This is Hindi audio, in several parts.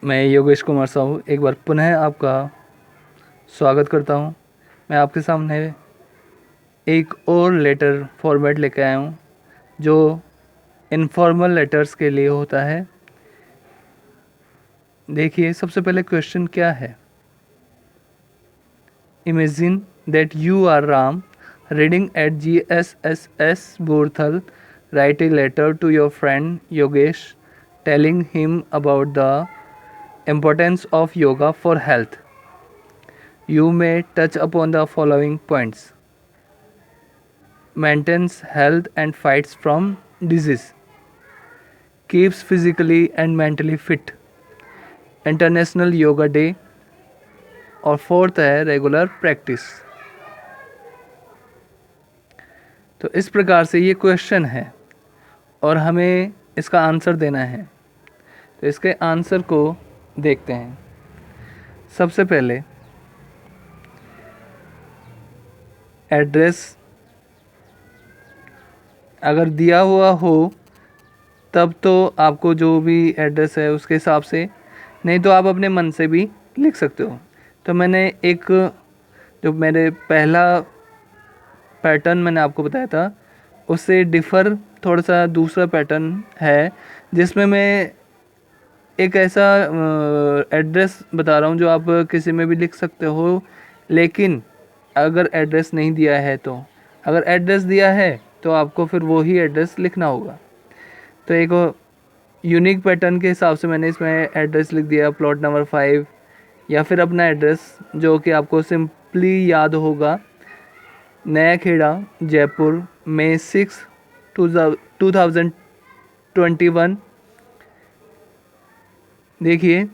मैं योगेश कुमार साहू एक बार पुनः आपका स्वागत करता हूं। मैं आपके सामने एक और लेटर फॉर्मेट लेके आया हूं जो इनफॉर्मल लेटर्स के लिए होता है। देखिए, सबसे पहले क्वेश्चन क्या है। Imagine that you are Ram reading at GSSS Borthal, write a letter to your friend Yogesh telling him about the importance of yoga for health. You may touch upon the following points: maintains health and fights from disease, keeps physically and mentally fit, International Yoga Day, और फोर्थ है रेगुलर प्रैक्टिस। तो इस प्रकार से ये क्वेश्चन है और हमें इसका आंसर देना है। तो इसके आंसर को देखते हैं। सबसे पहले एड्रेस अगर दिया हुआ हो तब तो आपको जो भी एड्रेस है उसके हिसाब से, नहीं तो आप अपने मन से भी लिख सकते हो। तो मैंने एक जो मेरे पहला पैटर्न मैंने आपको बताया था उससे डिफ़र थोड़ा सा दूसरा पैटर्न है जिसमें मैं एक ऐसा एड्रेस बता रहा हूँ जो आप किसी में भी लिख सकते हो, लेकिन अगर एड्रेस नहीं दिया है तो अगर एड्रेस दिया है तो आपको फिर वो ही एड्रेस लिखना होगा। तो एक यूनिक पैटर्न के हिसाब से मैंने इसमें एड्रेस लिख दिया प्लॉट नंबर 5, या फिर अपना एड्रेस जो कि आपको सिंपली याद होगा, नया खेड़ा जयपुर May 6, 2021। देखिए,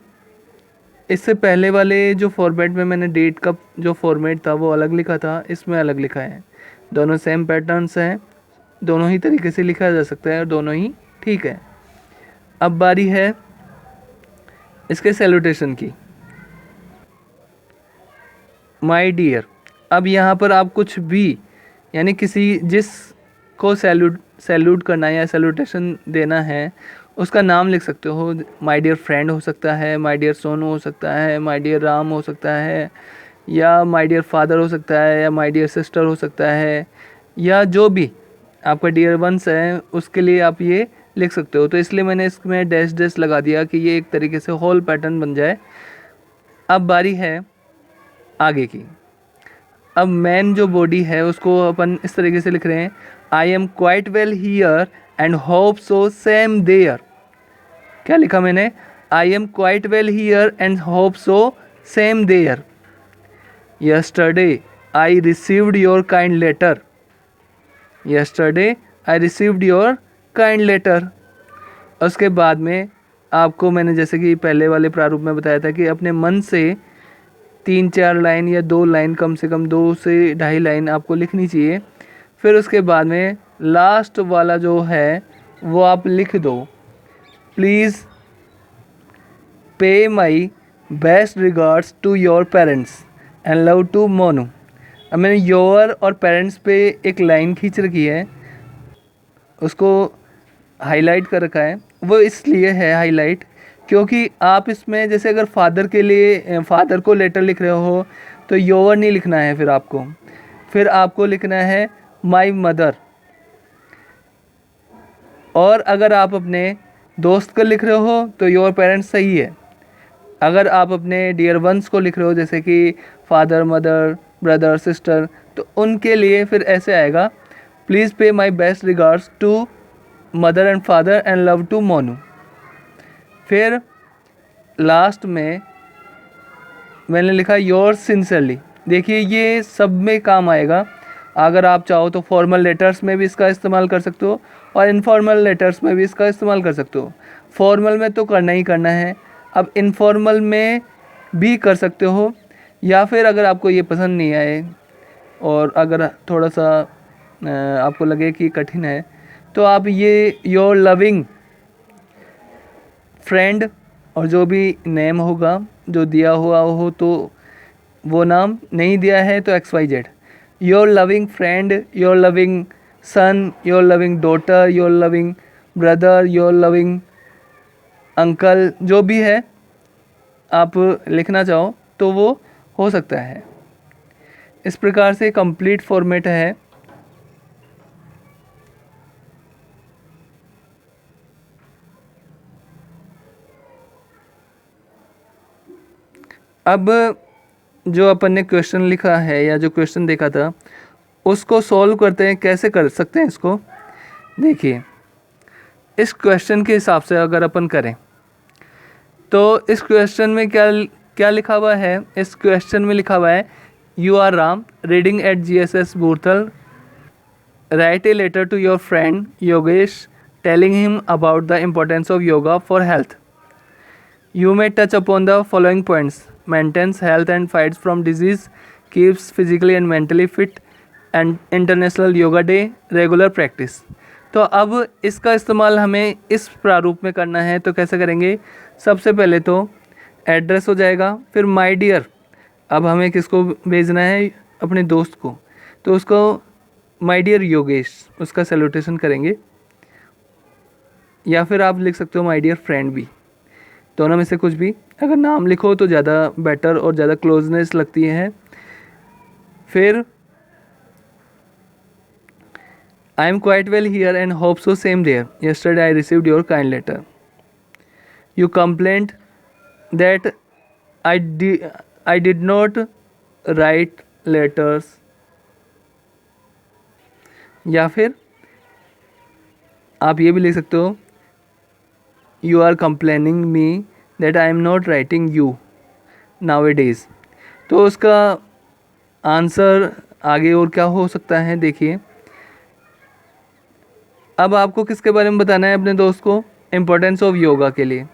इससे पहले वाले जो फॉर्मेट में मैंने डेट का जो फॉर्मेट था वो अलग लिखा था, इसमें अलग लिखा है। दोनों सेम पैटर्न्स हैं, दोनों ही तरीके से लिखा जा सकता है और दोनों ही ठीक है। अब बारी है इसके सैल्यूटेशन की। माय डियर, अब यहाँ पर आप कुछ भी यानी किसी जिस को सैल्यूट करना है या सैल्यूटेशन देना है उसका नाम लिख सकते हो। माय डियर फ्रेंड हो सकता है, माय डियर सोनू हो सकता है, माय डियर राम हो सकता है, या माय डियर फादर हो सकता है, या माय डियर सिस्टर हो सकता है, या जो भी आपका डियर वंस है उसके लिए आप ये लिख सकते हो। तो इसलिए मैंने इसमें डैश डैश लगा दिया कि ये एक तरीके से होल पैटर्न बन जाए। अब बारी है आगे की। अब मैन जो बॉडी है उसको अपन इस तरीके से लिख रहे हैं, I am quite well here and hope so same there. क्या लिखा मैंने? I am quite well here and hope so same there. Yesterday I received your kind letter. Yesterday I received your kind letter. उसके बाद में आपको मैंने जैसे कि पहले वाले प्रारूप में बताया था कि अपने मन से 3-4 लाइन या 2 लाइन, कम से कम 2 से 2.5 लाइन आपको लिखनी चाहिए। फिर उसके बाद में लास्ट वाला जो है वो आप लिख दो, please pay my best regards to your parents and love to Monu. अब मैंने योर और पेरेंट्स पे एक लाइन खींच रखी है, उसको हाईलाइट कर रखा है। वो इसलिए है हाईलाइट क्योंकि आप इसमें जैसे अगर फादर के लिए फादर को लेटर लिख रहे हो तो योर नहीं लिखना है, फिर आपको लिखना है माय मदर। और अगर आप अपने दोस्त को लिख रहे हो तो योर पेरेंट्स सही है। अगर आप अपने डियर वंस को लिख रहे हो जैसे कि फादर, मदर, ब्रदर, सिस्टर, तो उनके लिए फिर ऐसे आएगा, please pay my best regards to mother and father and love to Monu. फिर लास्ट में मैंने लिखा योर सिंसियरली। देखिए, ये सब में काम आएगा। अगर आप चाहो तो फॉर्मल लेटर्स में भी इसका इस्तेमाल कर सकते हो और इनफॉर्मल लेटर्स में भी इसका इस्तेमाल कर सकते हो। फॉर्मल में तो करना ही करना है, अब इनफॉर्मल में भी कर सकते हो, या फिर अगर आपको ये पसंद नहीं आए और अगर थोड़ा सा आपको लगे कि कठिन है तो आप ये योर लविंग फ्रेंड और जो भी नेम होगा जो दिया हुआ हो तो वो नाम, नहीं दिया है तो XYZ, your loving friend, your loving son, your loving daughter, your loving brother, your loving uncle, जो भी है आप लिखना चाहो तो वो हो सकता है। इस प्रकार से कंप्लीट फॉर्मेट है। अब जो अपन ने क्वेश्चन लिखा है या जो क्वेश्चन देखा था उसको सॉल्व करते हैं। कैसे कर सकते हैं इसको, देखिए इस क्वेश्चन के हिसाब से अगर अपन करें तो इस क्वेश्चन में क्या क्या लिखा हुआ है। इस क्वेश्चन में लिखा हुआ है you are Ram reading at GSS Boothal, write a letter to your friend Yogesh telling him about the importance of yoga for health. You may touch upon the following points: maintains health and fights from disease, keeps physically and mentally fit, and International Yoga Day, regular practice। तो अब इसका इस्तेमाल हमें इस प्रारूप में करना है। तो कैसे करेंगे, सबसे पहले तो एड्रेस हो जाएगा, फिर माय डियर। अब हमें किसको भेजना है, अपने दोस्त को, तो उसको माय डियर योगेश उसका सैल्यूटेशन करेंगे, या फिर आप लिख सकते हो माय डियर फ्रेंड भी, दोनों में से कुछ भी। अगर नाम लिखो तो ज़्यादा बेटर और ज़्यादा क्लोजनेस लगती है। फिर I am quite well here and hope so same there, yesterday I received your kind letter, you complaint that I did not write letters, या फिर आप ये भी लिख सकते हो you are complaining me that I am not writing you nowadays। तो उसका आंसर आगे और क्या हो सकता है, देखिए अब आपको किसके बारे में बताना है अपने दोस्त को, इम्पोर्टेंस ऑफ योगा के लिए।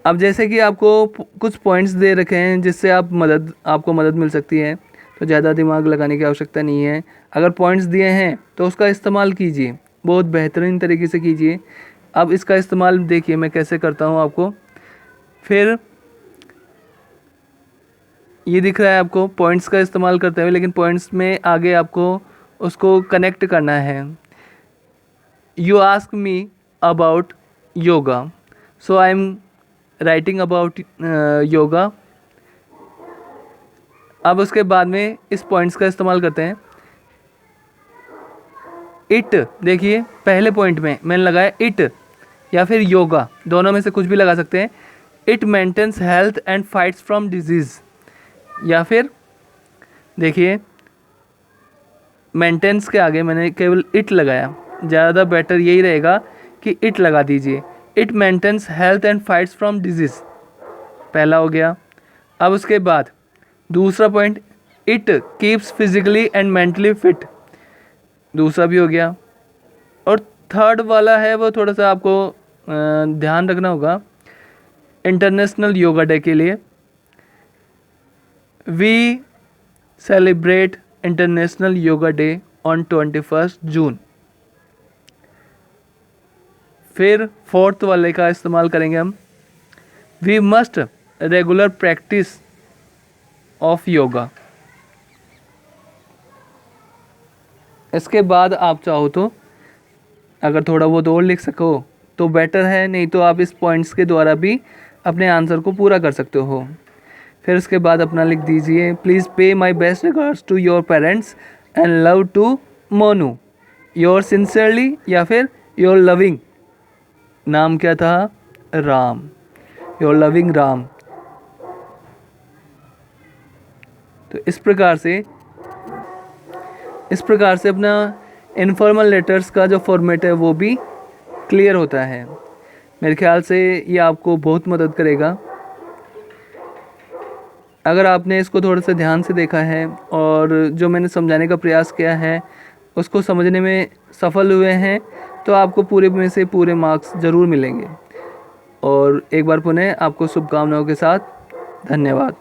अब जैसे कि आपको कुछ पॉइंट्स दे रखे हैं जिससे आपको मदद मिल सकती है, तो ज़्यादा दिमाग लगाने की आवश्यकता नहीं है। अगर पॉइंट्स दिए हैं तो उसका इस्तेमाल कीजिए, बहुत बेहतरीन तरीके से कीजिए। अब इसका इस्तेमाल देखिए मैं कैसे करता हूँ आपको। फिर ये दिख रहा है आपको पॉइंट्स का इस्तेमाल करते हुए, लेकिन पॉइंट्स में आगे आपको उसको कनेक्ट करना है। You ask me about yoga, so I am writing about yoga. अब उसके बाद में इस पॉइंट्स का इस्तेमाल करते हैं। इट, देखिए पहले पॉइंट में मैंने लगाया इट या फिर योगा, दोनों में से कुछ भी लगा सकते हैं। It maintains health and fights from disease, या फिर देखिए मेंटेन्स के आगे मैंने केवल इट लगाया, ज़्यादा बेटर यही रहेगा कि इट लगा दीजिए। It maintains health and fights from disease, पहला हो गया। अब उसके बाद दूसरा point, it keeps physically and mentally fit, दूसरा भी हो गया। और थर्ड वाला है वो थोड़ा सा आपको ध्यान रखना होगा, इंटरनेशनल योगा डे के लिए। We celebrate international yoga day on 21 June. फिर फोर्थ वाले का इस्तेमाल करेंगे हम, we must regular practice of yoga. इसके बाद आप चाहो तो अगर थोड़ा बहुत और लिख सको तो बेटर है, नहीं तो आप इस पॉइंट्स के द्वारा भी अपने आंसर को पूरा कर सकते हो। फिर उसके बाद अपना लिख दीजिए, please pay my best regards to your parents and love to Monu, your sincerely, या फिर योर लविंग, नाम क्या था, राम, योर लविंग राम। तो इस प्रकार से अपना इनफॉर्मल लेटर्स का जो फॉर्मेट है वो भी क्लियर होता है। मेरे ख्याल से ये आपको बहुत मदद करेगा। अगर आपने इसको थोड़ा सा ध्यान से देखा है और जो मैंने समझाने का प्रयास किया है उसको समझने में सफल हुए हैं तो आपको पूरे में से पूरे मार्क्स ज़रूर मिलेंगे। और एक बार पुनः आपको शुभकामनाओं के साथ धन्यवाद।